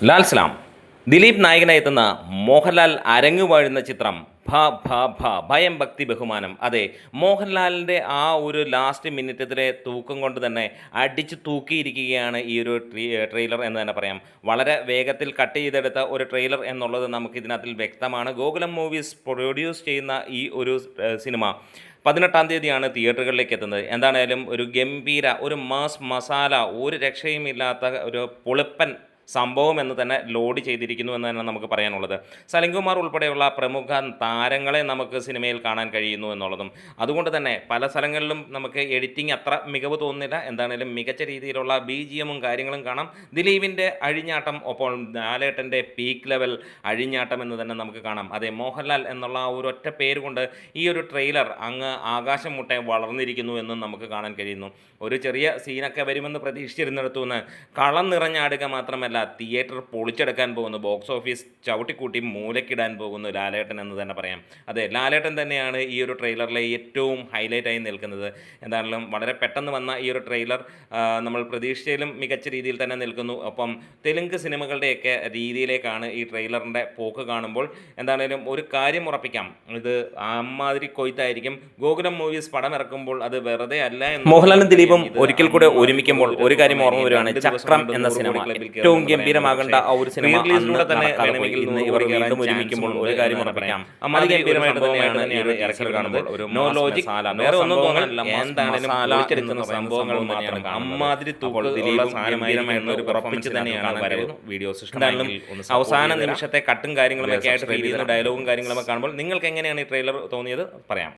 ലാൽ സലാം. ദിലീപ് നായകനായി എത്തുന്ന മോഹൻലാൽ അരങ്ങുവാഴുന്ന ചിത്രം ഭ ഭ ഭ ഭയം ഭക്തി ബഹുമാനം. അതെ, മോഹൻലാലിൻ്റെ ആ ഒരു ലാസ്റ്റ് മിനിറ്റത്തിലെ തൂക്കം കൊണ്ട് തന്നെ അടിച്ചു തൂക്കിയിരിക്കുകയാണ് ഈ ഒരു ട്രെയിലർ എന്ന് തന്നെ പറയാം. വളരെ വേഗത്തിൽ കട്ട് ചെയ്തെടുത്ത ഒരു ട്രെയിലർ എന്നുള്ളത് നമുക്ക് ഇതിനകത്തിൽ വ്യക്തമാണ്. ഗോകുലം മൂവീസ് പ്രൊഡ്യൂസ് ചെയ്യുന്ന ഈ ഒരു സിനിമ 18-ാം തീയതിയാണ് തിയേറ്ററുകളിലേക്ക് എത്തുന്നത്. എന്താണേലും ഒരു ഗംഭീര, ഒരു മാസ് മസാല, ഒരു രക്ഷയുമില്ലാത്ത ഒരു പൊളിപ്പൻ സംഭവം എന്ന് തന്നെ ലോഡ് ചെയ്തിരിക്കുന്നു എന്ന് തന്നെ നമുക്ക് പറയാനുള്ളത്. സലിംകുമാർ ഉൾപ്പെടെയുള്ള പ്രമുഖ താരങ്ങളെ നമുക്ക് സിനിമയിൽ കാണാൻ കഴിയുന്നു എന്നുള്ളതും, അതുകൊണ്ട് തന്നെ പല സ്ഥലങ്ങളിലും നമുക്ക് എഡിറ്റിംഗ് അത്ര മികവ് തോന്നുന്നില്ല. എന്താണേലും മികച്ച രീതിയിലുള്ള BGMും കാര്യങ്ങളും കാണാം. ദിലീപിൻ്റെ അഴിഞ്ഞാട്ടം, ഒപ്പം ലാലേട്ടൻ്റെ പീക്ക് ലെവൽ അഴിഞ്ഞാട്ടം എന്ന് തന്നെ നമുക്ക് കാണാം. അതെ, മോഹൻലാൽ എന്നുള്ള ആ ഒരു ഒറ്റ പേര് കൊണ്ട് ഈ ഒരു ട്രെയിലർ അങ്ങ് ആകാശം മുട്ടെ വളർന്നിരിക്കുന്നു എന്നും നമുക്ക് കാണാൻ കഴിയുന്നു. ഒരു ചെറിയ സീനൊക്കെ വരുമെന്ന് പ്രതീക്ഷിച്ചിരുന്നിടത്തു നിന്ന് കളം നിറഞ്ഞാടുക മാത്രമല്ല, തിയേറ്റർ പൊളിച്ചെടുക്കാൻ പോകുന്നു, ബോക്സ് ഓഫീസ് ചവിട്ടിക്കൂട്ടി മൂലക്കിടാൻ പോകുന്നു ലാലേട്ടൻ എന്ന് തന്നെ പറയാം. അതെ, ലാലേട്ടൻ തന്നെയാണ് ഈ ഒരു ട്രെയിലറിലെ ഏറ്റവും ഹൈലൈറ്റായി നിൽക്കുന്നത്. എന്താണെങ്കിലും വളരെ പെട്ടെന്ന് വന്ന ഈ ഒരു ട്രെയിലർ നമ്മൾ പ്രതീക്ഷിച്ചതിലും മികച്ച രീതിയിൽ തന്നെ നിൽക്കുന്നു. ഒപ്പം തെലുങ്ക് സിനിമകളുടെയൊക്കെ രീതിയിലേക്കാണ് ഈ ട്രെയിലറിൻ്റെ പോക്ക് കാണുമ്പോൾ. എന്താണെങ്കിലും ഒരു കാര്യം ഉറപ്പിക്കാം, ഇത് അമ്മാതിരി കൊയ്ത്തായിരിക്കും. ഗോകുലം മൂവീസ് പടം ഇറക്കുമ്പോൾ അത് വെറുതെ അല്ല. മോഹൻലാലും ദിലീപും ഒരിക്കൽ കൂടെ ഒരുമിക്കുമ്പോൾ ഒരു കാര്യം ഓർമ്മ വരുവാണ്, ചക്രം എന്ന സിനിമ. ഏറ്റവും ഗംഭീരമാകേണ്ട ആ ഒരു സിനിമ തന്നെ വേണമെങ്കിൽ ഇവർ വീണ്ടും ഒരുമിക്കുമ്പോൾ ഒരു കാര്യം ഉറപ്പിക്കാം, അമ്മാതിരി ഗംഭീരമായിട്ട് തന്നെയാണ് ഇറക്കി കാണുമ്പോൾ. ഒരു നോ ലോജിക്, വേറെ ഒന്നും തോന്നാനില്ല, എന്താണെങ്കിലും സംഭവങ്ങൾ തന്നെയാണ്. അമ്മാതിരി ഉറപ്പിച്ച് തന്നെയാണ് വരവ്. വീഡിയോസ് ഇഷ്ടമാണെങ്കിലും അവസാന നിമിഷത്തെ കട്ടും കാര്യങ്ങളൊക്കെ ആയിട്ട് ഡയലോഗും കാര്യങ്ങളൊക്കെ കാണുമ്പോൾ നിങ്ങൾക്ക് എങ്ങനെയാണ് ഈ ട്രെയിലർ തോന്നിയത് പറയാം.